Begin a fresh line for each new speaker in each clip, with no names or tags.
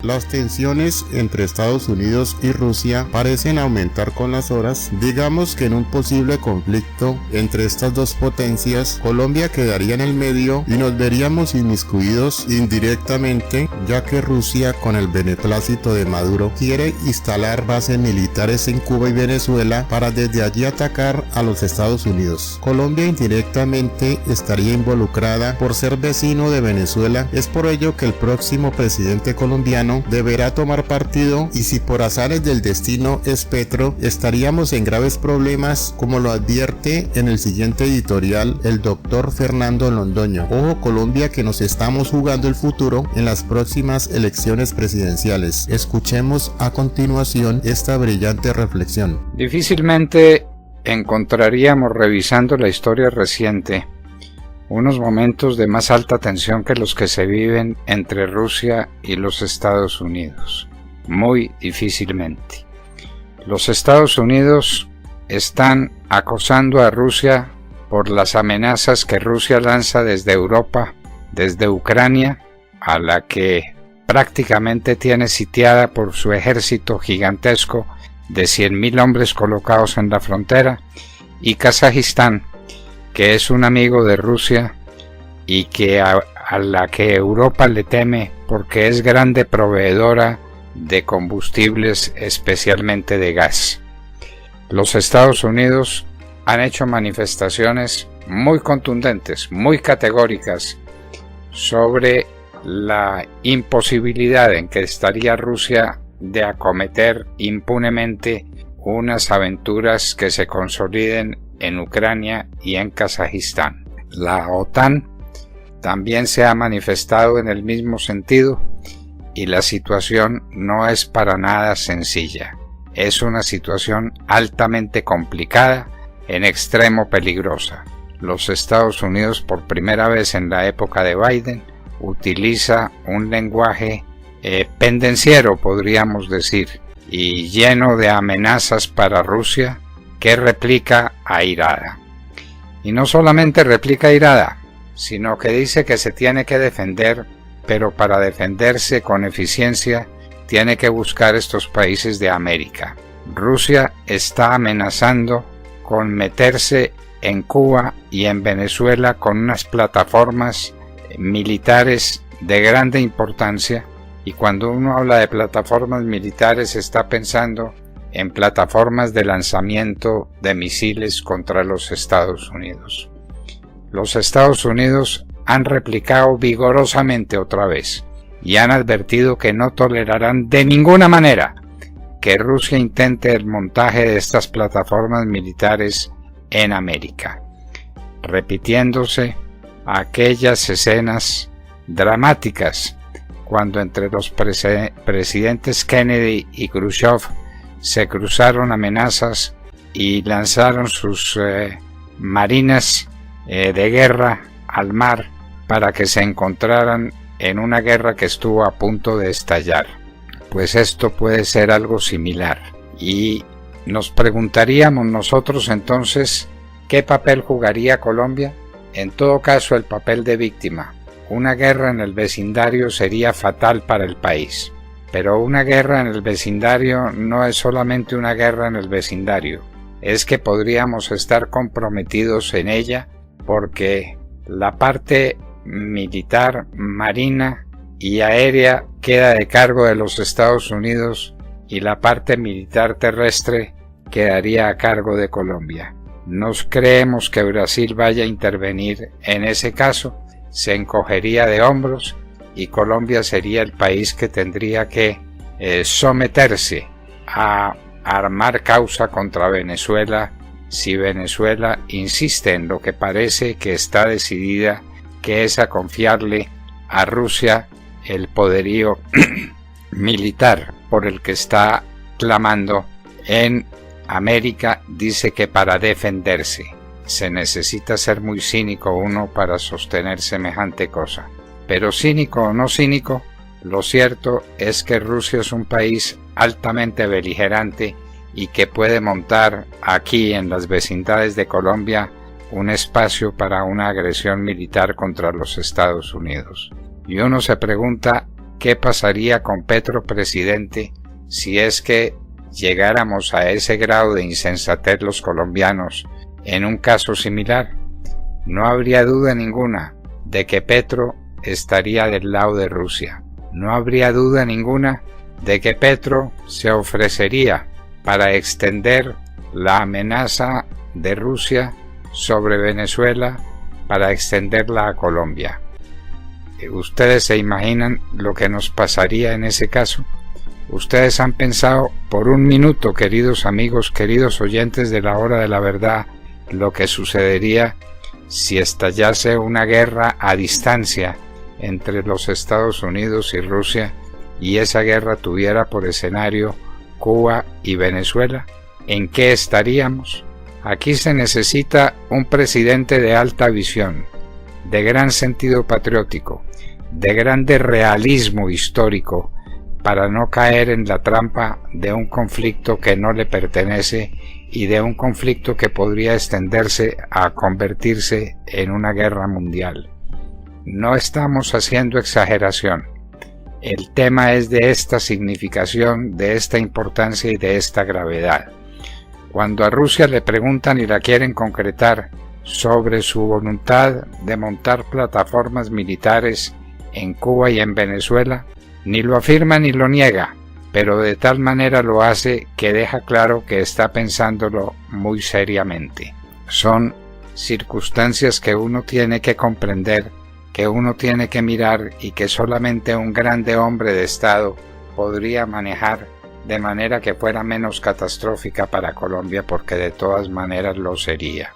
Las tensiones entre Estados Unidos y Rusia parecen aumentar con las horas. Digamos que en un posible conflicto entre estas dos potencias, Colombia quedaría en el medio y nos veríamos inmiscuidos indirectamente, ya que Rusia, con el beneplácito de Maduro, quiere instalar bases militares en Cuba y Venezuela para desde allí atacar a los Estados Unidos. Colombia indirectamente estaría involucrada por ser vecino de Venezuela. Es por ello que el próximo presidente colombiano deberá tomar partido, y si por azares del destino es Petro, estaríamos en graves problemas, como lo advierte en el siguiente editorial el doctor Fernando Londoño. Ojo Colombia, que nos estamos jugando el futuro en las próximas elecciones presidenciales. Escuchemos a continuación esta brillante reflexión.
Difícilmente encontraríamos, revisando la historia reciente, unos momentos de más alta tensión que los que se viven entre Rusia y los Estados Unidos. Muy difícilmente. Los Estados Unidos están acosando a Rusia por las amenazas que Rusia lanza desde Europa, desde Ucrania, a la que prácticamente tiene sitiada por su ejército gigantesco de 100.000 hombres colocados en la frontera, y Kazajistán, que es un amigo de Rusia y que a la que Europa le teme porque es grande proveedora de combustibles, especialmente de gas. Los Estados Unidos han hecho manifestaciones muy contundentes, muy categóricas, sobre la imposibilidad en que estaría Rusia de acometer impunemente unas aventuras que se consoliden en Ucrania y en Kazajistán. La OTAN también se ha manifestado en el mismo sentido, y la situación no es para nada sencilla. Es una situación altamente complicada, en extremo peligrosa. Los Estados Unidos, por primera vez en la época de Biden, utiliza un lenguaje pendenciero, podríamos decir, y lleno de amenazas para Rusia, que replica airada. Y no solamente replica airada, sino que dice que se tiene que defender, pero para defenderse con eficiencia tiene que buscar estos países de América. Rusia está amenazando con meterse en Cuba y en Venezuela con unas plataformas militares de grande importancia, y cuando uno habla de plataformas militares está pensando en plataformas de lanzamiento de misiles contra los Estados Unidos. Los Estados Unidos han replicado vigorosamente otra vez y han advertido que no tolerarán de ninguna manera que Rusia intente el montaje de estas plataformas militares en América, repitiéndose aquellas escenas dramáticas cuando entre los presidentes Kennedy y Khrushchev se cruzaron amenazas y lanzaron sus marinas de guerra al mar para que se encontraran en una guerra que estuvo a punto de estallar. Pues esto puede ser algo similar, y nos preguntaríamos nosotros entonces, ¿qué papel jugaría Colombia? En todo caso, el papel de víctima. Una guerra en el vecindario sería fatal para el país, pero una guerra en el vecindario no es solamente una guerra en el vecindario, es que podríamos estar comprometidos en ella, porque la parte militar, marina y aérea queda de cargo de los Estados Unidos, y la parte militar terrestre quedaría a cargo de Colombia. No creemos que Brasil vaya a intervenir en ese caso, se encogería de hombros y Colombia sería el país que tendría que someterse a armar causa contra Venezuela si Venezuela insiste en lo que parece que está decidida, que es a confiarle a Rusia el poderío militar por el que está clamando en América. Dice que para defenderse. Se necesita ser muy cínico uno para sostener semejante cosa. Pero cínico o no cínico, lo cierto es que Rusia es un país altamente beligerante y que puede montar aquí en las vecindades de Colombia un espacio para una agresión militar contra los Estados Unidos. Y uno se pregunta, qué pasaría con Petro presidente si es que llegáramos a ese grado de insensatez los colombianos en un caso similar. No habría duda ninguna de que Petro estaría del lado de Rusia. No habría duda ninguna de que Petro se ofrecería para extender la amenaza de Rusia sobre Venezuela, para extenderla a Colombia. ¿Ustedes se imaginan lo que nos pasaría en ese caso? ¿Ustedes han pensado por un minuto, queridos amigos, queridos oyentes de la Hora de la Verdad, lo que sucedería si estallase una guerra a distancia entre los Estados Unidos y Rusia y esa guerra tuviera por escenario Cuba y Venezuela? ¿En qué estaríamos? Aquí se necesita un presidente de alta visión, de gran sentido patriótico, de grande realismo histórico, para no caer en la trampa de un conflicto que no le pertenece y de un conflicto que podría extenderse a convertirse en una guerra mundial. No estamos haciendo exageración. El tema es de esta significación, de esta importancia y de esta gravedad. Cuando a Rusia le preguntan y la quieren concretar sobre su voluntad de montar plataformas militares en Cuba y en Venezuela, ni lo afirma ni lo niega, pero de tal manera lo hace que deja claro que está pensándolo muy seriamente. Son circunstancias que uno tiene que comprender, que uno tiene que mirar y que solamente un grande hombre de Estado podría manejar de manera que fuera menos catastrófica para Colombia, porque de todas maneras lo sería.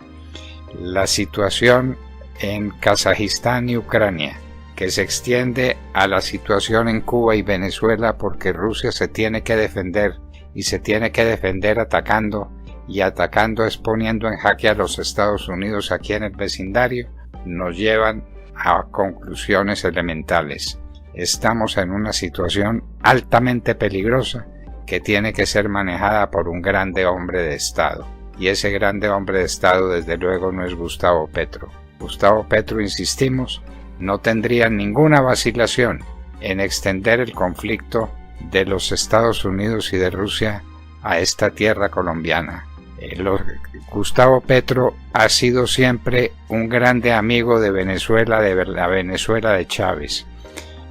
La situación en Kazajistán y Ucrania, que se extiende a la situación en Cuba y Venezuela, porque Rusia se tiene que defender y se tiene que defender atacando, y atacando es poniendo en jaque a los Estados Unidos aquí en el vecindario, nos llevan a conclusiones elementales. Estamos en una situación altamente peligrosa que tiene que ser manejada por un grande hombre de Estado. Y ese grande hombre de Estado desde luego no es Gustavo Petro. Gustavo Petro, insistimos, no tendría ninguna vacilación en extender el conflicto de los Estados Unidos y de Rusia a esta tierra colombiana. Gustavo Petro ha sido siempre un grande amigo de Venezuela, de la Venezuela de Chávez.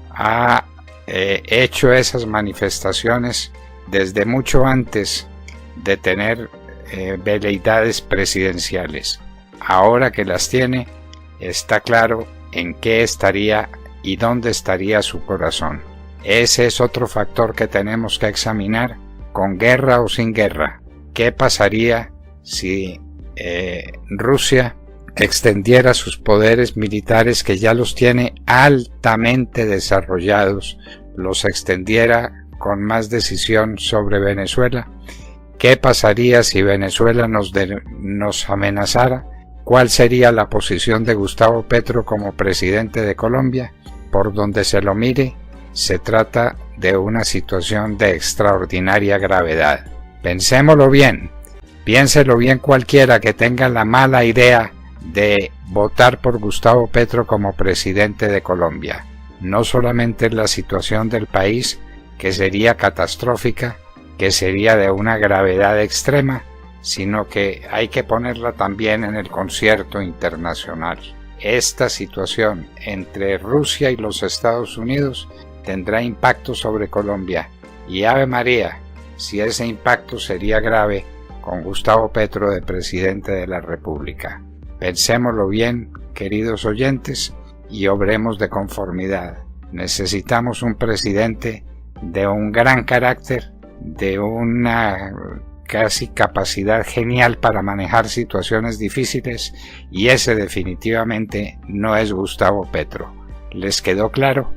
Ha hecho esas manifestaciones desde mucho antes de tener veleidades presidenciales. Ahora que las tiene, está claro en qué estaría y dónde estaría su corazón. Ese es otro factor que tenemos que examinar, con guerra o sin guerra. ¿Qué pasaría si Rusia extendiera sus poderes militares, que ya los tiene altamente desarrollados, los extendiera con más decisión sobre Venezuela? ¿Qué pasaría si Venezuela nos amenazara? ¿Cuál sería la posición de Gustavo Petro como presidente de Colombia? Por donde se lo mire, se trata de una situación de extraordinaria gravedad. Pensémoslo bien, piénselo bien cualquiera que tenga la mala idea de votar por Gustavo Petro como presidente de Colombia. No solamente la situación del país, que sería catastrófica, que sería de una gravedad extrema, sino que hay que ponerla también en el concierto internacional. Esta situación entre Rusia y los Estados Unidos tendrá impacto sobre Colombia, y Ave María, si ese impacto sería grave con Gustavo Petro de presidente de la República. Pensémoslo bien, queridos oyentes, y obremos de conformidad. Necesitamos un presidente de un gran carácter, de una casi capacidad genial para manejar situaciones difíciles, y ese definitivamente no es Gustavo Petro. ¿Les quedó claro?